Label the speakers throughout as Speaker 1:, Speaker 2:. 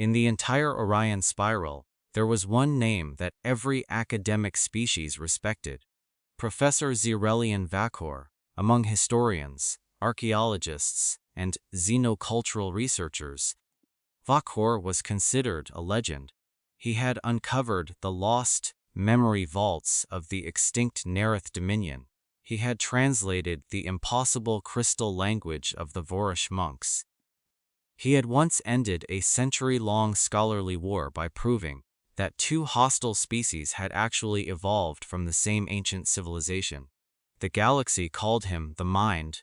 Speaker 1: In the entire Orion spiral, there was one name that every academic species respected: Professor Zirelian Varkul. Among historians, archaeologists, and xenocultural researchers, Varkul was considered a legend. He had uncovered the lost memory vaults of the extinct Varkul Dominion. He had translated the impossible crystal language of the Varish monks. He had once ended a century-long scholarly war by proving that two hostile species had actually evolved from the same ancient civilization. The galaxy called him the mind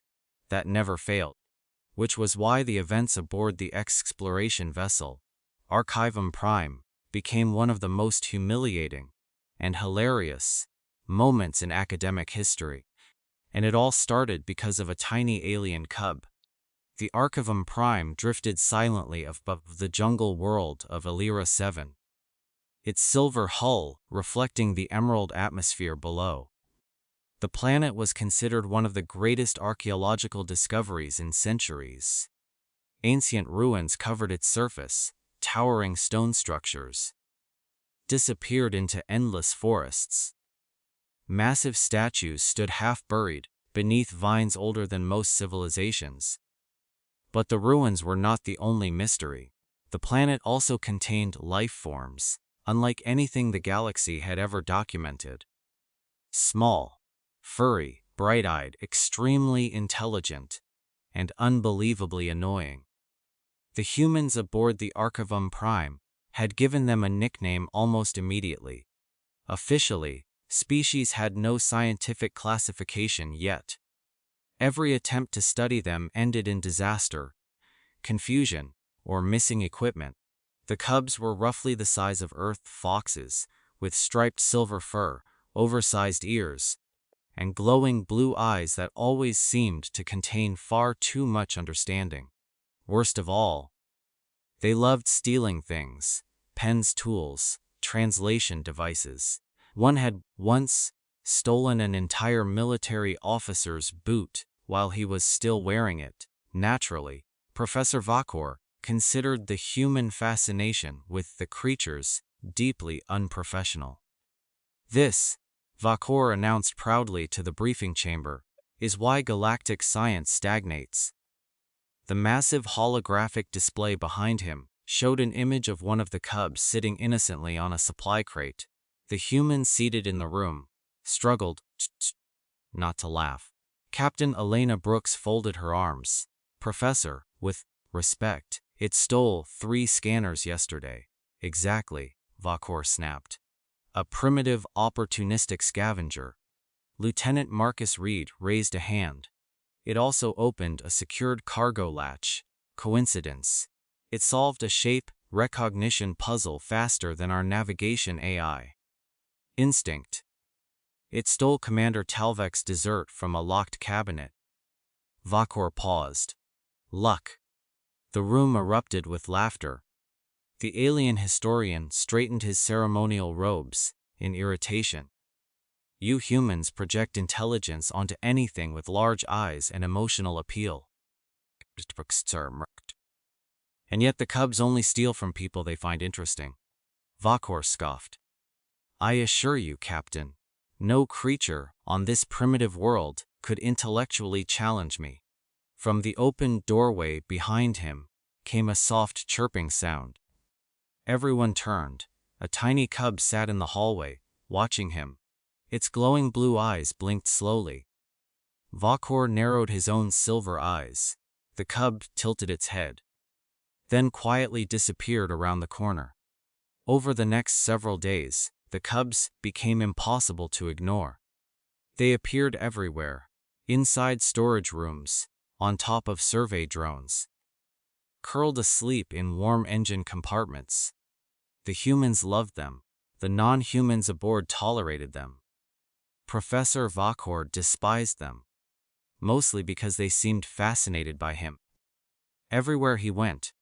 Speaker 1: that never failed, which was why the events aboard the exploration vessel, Archivum Prime, became one of the most humiliating and hilarious moments in academic history. And it all started because of a tiny alien cub. The Archivum Prime drifted silently above the jungle world of Elira 7, its silver hull reflecting the emerald atmosphere below. The planet was considered one of the greatest archaeological discoveries in centuries. Ancient ruins covered its surface, towering stone structures disappeared into endless forests. Massive statues stood half-buried beneath vines older than most civilizations. But the ruins were not the only mystery. The planet also contained life forms, unlike anything the galaxy had ever documented. Small, furry, bright-eyed, extremely intelligent, and unbelievably annoying. The humans aboard the Archivum Prime had given them a nickname almost immediately. Officially, species had no scientific classification yet. Every attempt to study them ended in disaster, confusion, or missing equipment. The cubs were roughly the size of Earth foxes, with striped silver fur, oversized ears, and glowing blue eyes that always seemed to contain far too much understanding. Worst of all, they loved stealing things: pens, tools, translation devices. One had once stolen an entire military officer's boot while he was still wearing it. Naturally, Professor Varkul considered the human fascination with the creatures deeply unprofessional. This, Varkul announced proudly to the briefing chamber, is why galactic science stagnates. The massive holographic display behind him showed an image of one of the cubs sitting innocently on a supply crate. The human seated in the room struggled not to laugh. Captain Elena Brooks folded her arms. Professor, with respect, it stole 3 scanners yesterday. Exactly, Varkul snapped. A primitive, opportunistic scavenger. Lieutenant Marcus Reed raised a hand. It also opened a secured cargo latch. Coincidence. It solved a shape recognition puzzle faster than our navigation AI. Instinct. It stole Commander Talvek's dessert from a locked cabinet. Varkul paused. Luck. The room erupted with laughter. The alien historian straightened his ceremonial robes in irritation. You humans project intelligence onto anything with large eyes and emotional appeal. And yet the cubs only steal from people they find interesting. Varkul scoffed. I assure you, Captain, no creature on this primitive world could intellectually challenge me. From the open doorway behind him came a soft chirping sound. Everyone turned. A tiny cub sat in the hallway, watching him. Its glowing blue eyes blinked slowly. Varkul narrowed his own silver eyes. The cub tilted its head, then quietly disappeared around the corner. Over the next several days, the cubs became impossible to ignore. They appeared everywhere, inside storage rooms, on top of survey drones, curled asleep in warm engine compartments. The humans loved them. The non-humans aboard tolerated them. Professor Varkul despised them, mostly because they seemed fascinated by him. Everywhere he went,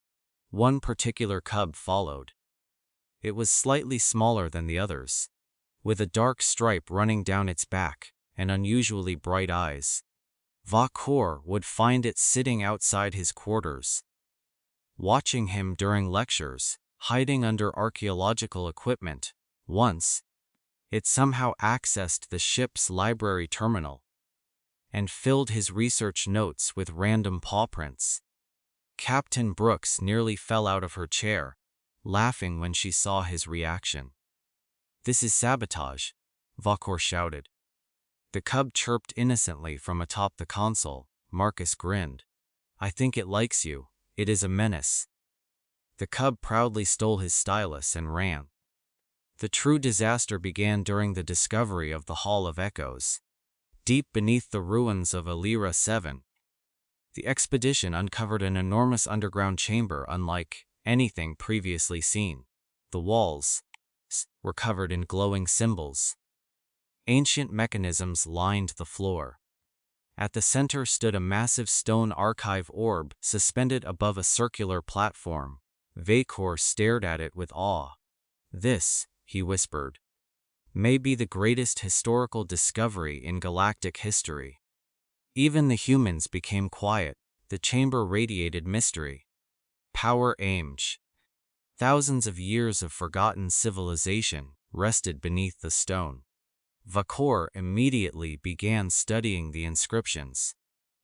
Speaker 1: one particular cub followed. It was slightly smaller than the others, with a dark stripe running down its back and unusually bright eyes. Varkul would find it sitting outside his quarters, watching him during lectures, hiding under archaeological equipment. Once, it somehow accessed the ship's library terminal and filled his research notes with random paw prints. Captain Brooks nearly fell out of her chair, laughing when she saw his reaction. "This is sabotage," Varkul shouted. The cub chirped innocently from atop the console. Marcus grinned. "I think it likes you. It is a menace." The cub proudly stole his stylus and ran. The true disaster began during the discovery of the Hall of Echoes. Deep beneath the ruins of Elira 7, the expedition uncovered an enormous underground chamber unlike anything previously seen. The walls were covered in glowing symbols. Ancient mechanisms lined the floor. At the center stood a massive stone archive orb suspended above a circular platform. Varkul stared at it with awe. "This," he whispered, "may be the greatest historical discovery in galactic history." Even the humans became quiet. The chamber radiated mystery. Power aimed. Thousands of years of forgotten civilization rested beneath the stone. Varkul immediately began studying the inscriptions.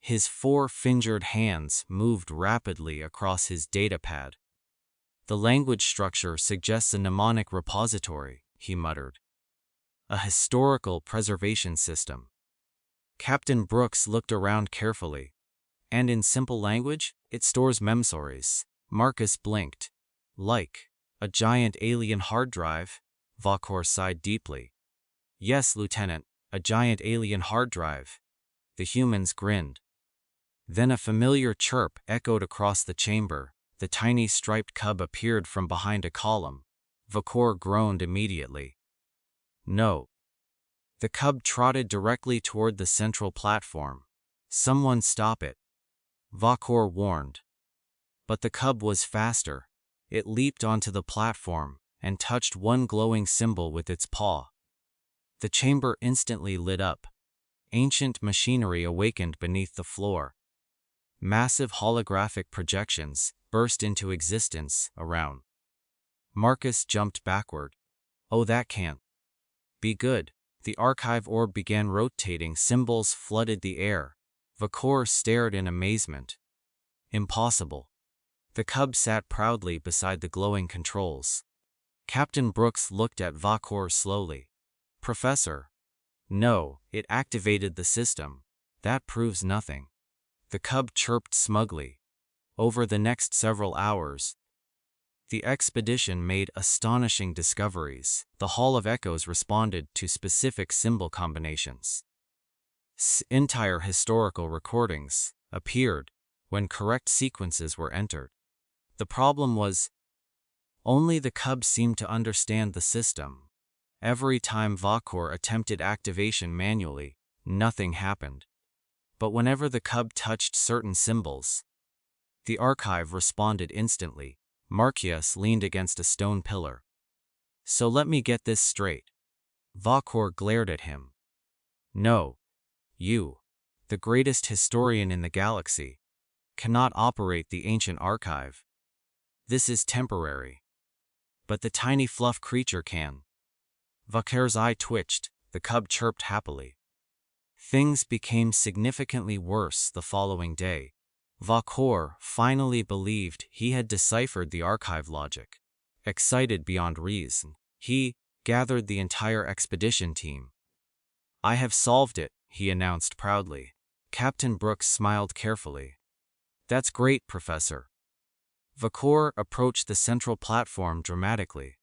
Speaker 1: His four-fingered hands moved rapidly across his datapad. "The language structure suggests a mnemonic repository," he muttered. "A historical preservation system." Captain Brooks looked around carefully. "And in simple language, it stores memories." Marcus blinked. "Like a giant alien hard drive?" Varkul sighed deeply. "Yes, Lieutenant, a giant alien hard drive." The humans grinned. Then a familiar chirp echoed across the chamber. The tiny striped cub appeared from behind a column. Varkul groaned immediately. "No." The cub trotted directly toward the central platform. "Someone stop it," Varkul warned. But the cub was faster. It leaped onto the platform and touched one glowing symbol with its paw. The chamber instantly lit up. Ancient machinery awakened beneath the floor. Massive holographic projections burst into existence around. Marcus jumped backward. "Oh, that can't be good." The archive orb began rotating. Symbols flooded the air. Varkul stared in amazement. "Impossible." The cub sat proudly beside the glowing controls. Captain Brooks looked at Varkul slowly. "Professor." "No, it activated the system. That proves nothing." The cub chirped smugly. Over the next several hours, the expedition made astonishing discoveries. The Hall of Echoes responded to specific symbol combinations. Entire historical recordings appeared when correct sequences were entered. The problem was, only the cub seemed to understand the system. Every time Varkul attempted activation manually, nothing happened. But whenever the cub touched certain symbols, the archive responded instantly. Marcus leaned against a stone pillar. "So let me get this straight." Varkul glared at him. "No. You, the greatest historian in the galaxy, cannot operate the ancient archive. This is temporary. But the tiny fluff creature can." Varkul's eye twitched. The cub chirped happily. Things became significantly worse the following day. Varkul finally believed he had deciphered the archive logic. Excited beyond reason, he gathered the entire expedition team. "I have solved it," he announced proudly. Captain Brooks smiled carefully. "That's great, Professor." Varkul approached the central platform dramatically.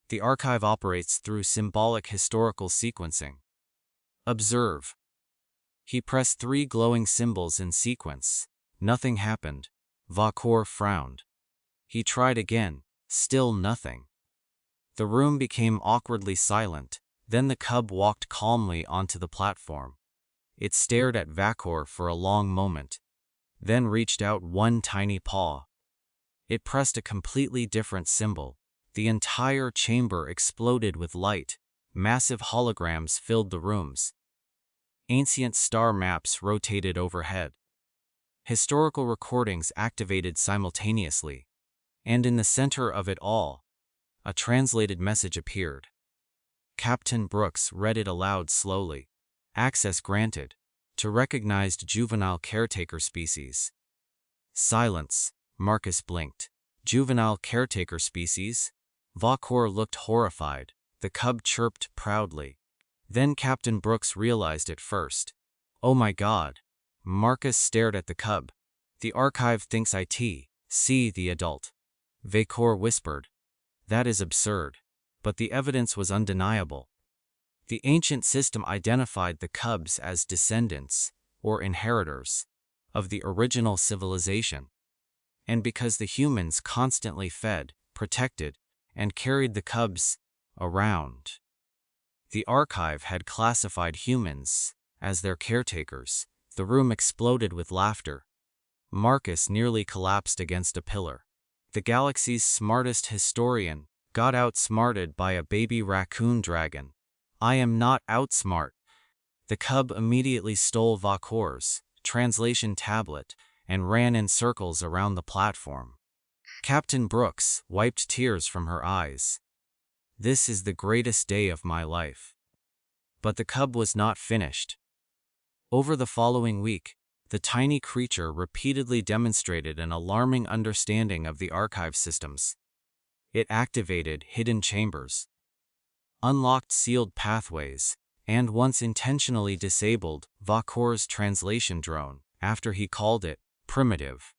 Speaker 1: "The archive operates through symbolic historical sequencing. Observe." He pressed 3 glowing symbols in sequence. Nothing happened. Varkul frowned. He tried again. Still nothing. The room became awkwardly silent. Then the cub walked calmly onto the platform. It stared at Varkul for a long moment, then reached out one tiny paw. It pressed a completely different symbol. The entire chamber exploded with light. Massive holograms filled the rooms. Ancient star maps rotated overhead. Historical recordings activated simultaneously. And in the center of it all, A translated message appeared. Captain Brooks read it aloud slowly. Access granted. To recognized juvenile caretaker species. Silence. Marcus blinked. Juvenile caretaker species? Varkul looked horrified. The cub chirped proudly. Then Captain Brooks realized it first. Oh my God. Marcus stared at the cub. The archive thinks see the adult. Varkul whispered. That is absurd. But the evidence was undeniable. The ancient system identified the cubs as descendants, or inheritors, of the original civilization. And because the humans constantly fed, protected, and carried the cubs around, the archive had classified humans as their caretakers. The room exploded with laughter. Marcus nearly collapsed against a pillar. The galaxy's smartest historian got outsmarted by a baby raccoon dragon. I am not outsmart. The cub immediately stole Varkul's translation tablet and ran in circles around the platform. Captain Brooks wiped tears from her eyes. This is the greatest day of my life. But the cub was not finished. Over the following week, the tiny creature repeatedly demonstrated an alarming understanding of the archive systems. It activated hidden chambers, unlocked sealed pathways, and once intentionally disabled Varkul's translation drone after he called it primitive.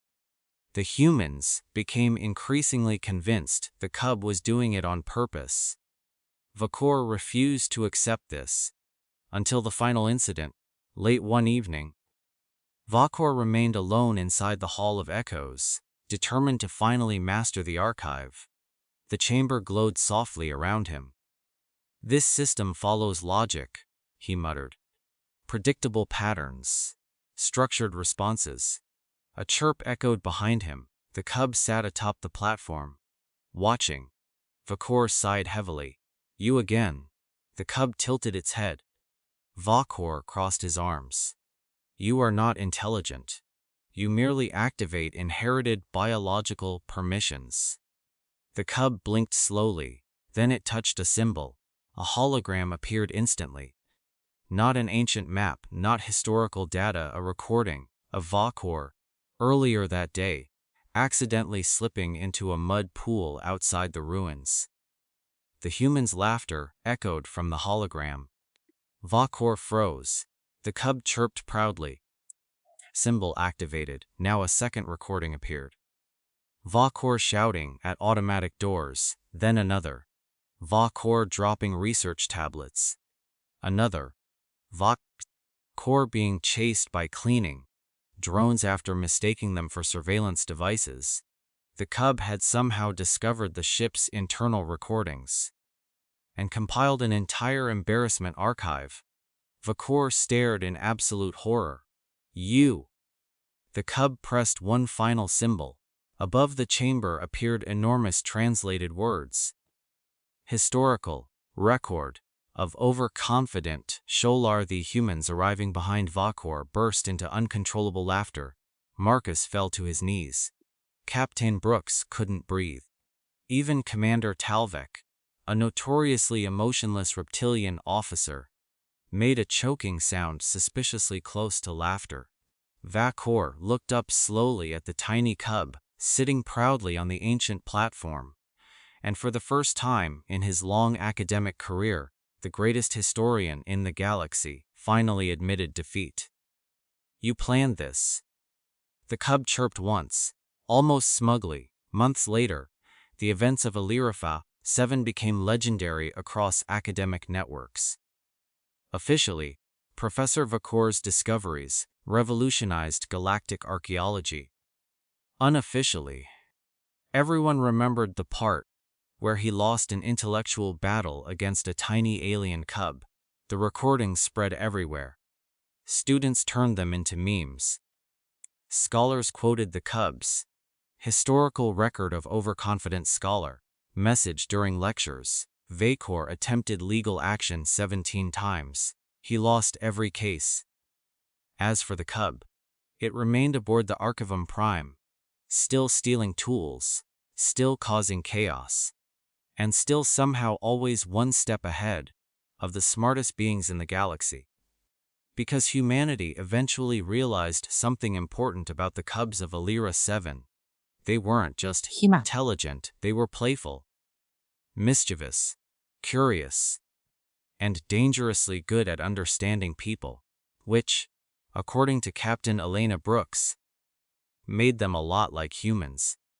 Speaker 1: The humans became increasingly convinced the cub was doing it on purpose. Varkul refused to accept this until the final incident, late one evening. Varkul remained alone inside the Hall of Echoes, determined to finally master the archive. The chamber glowed softly around him. This system follows logic, he muttered. Predictable patterns. Structured responses. A chirp echoed behind him. The cub sat atop the platform, watching. Varkul sighed heavily. You again. The cub tilted its head. Varkul crossed his arms. You are not intelligent. You merely activate inherited biological permissions. The cub blinked slowly, then it touched a symbol. A hologram appeared instantly. Not an ancient map, not historical data, a recording of Varkul, earlier that day, accidentally slipping into a mud pool outside the ruins. The human's laughter echoed from the hologram. Varkul froze. The cub chirped proudly. Symbol activated. Now a second recording appeared. Varkul shouting at automatic doors, then another. Varkul dropping research tablets. Another. Varkul being chased by cleaning drones after mistaking them for surveillance devices. The cub had somehow discovered the ship's internal recordings and compiled an entire embarrassment archive. Varkul stared in absolute horror. You. The cub pressed one final symbol. Above the chamber appeared enormous translated words. Historical record of overconfident Sholar. The humans arriving behind Varkul burst into uncontrollable laughter. Marcus fell to his knees. Captain Brooks couldn't breathe. Even Commander Talvik, a notoriously emotionless reptilian officer, made a choking sound suspiciously close to laughter. Varkul looked up slowly at the tiny cub, sitting proudly on the ancient platform. And for the first time in his long academic career, the greatest historian in the galaxy finally admitted defeat. You planned this. The cub chirped once, almost smugly. Months later, the events of Elias 7 became legendary across academic networks. Officially, Professor Varkul's discoveries revolutionized galactic archaeology. Unofficially, everyone remembered the part where he lost an intellectual battle against a tiny alien cub. The recordings spread everywhere. Students turned them into memes. Scholars quoted the cub's historical record of overconfident scholar message during lectures. Varkul attempted legal action 17 times. He lost every case. As for the cub, it remained aboard the Archivum Prime, still stealing tools, still causing chaos. and still somehow always one step ahead of the smartest beings in the galaxy. Because humanity eventually realized something important about the cubs of Alira 7. They weren't just
Speaker 2: 희망.
Speaker 1: intelligent, they were playful, mischievous, curious, and dangerously good at understanding people, which, according to Captain Elena Brooks, made them a lot like humans.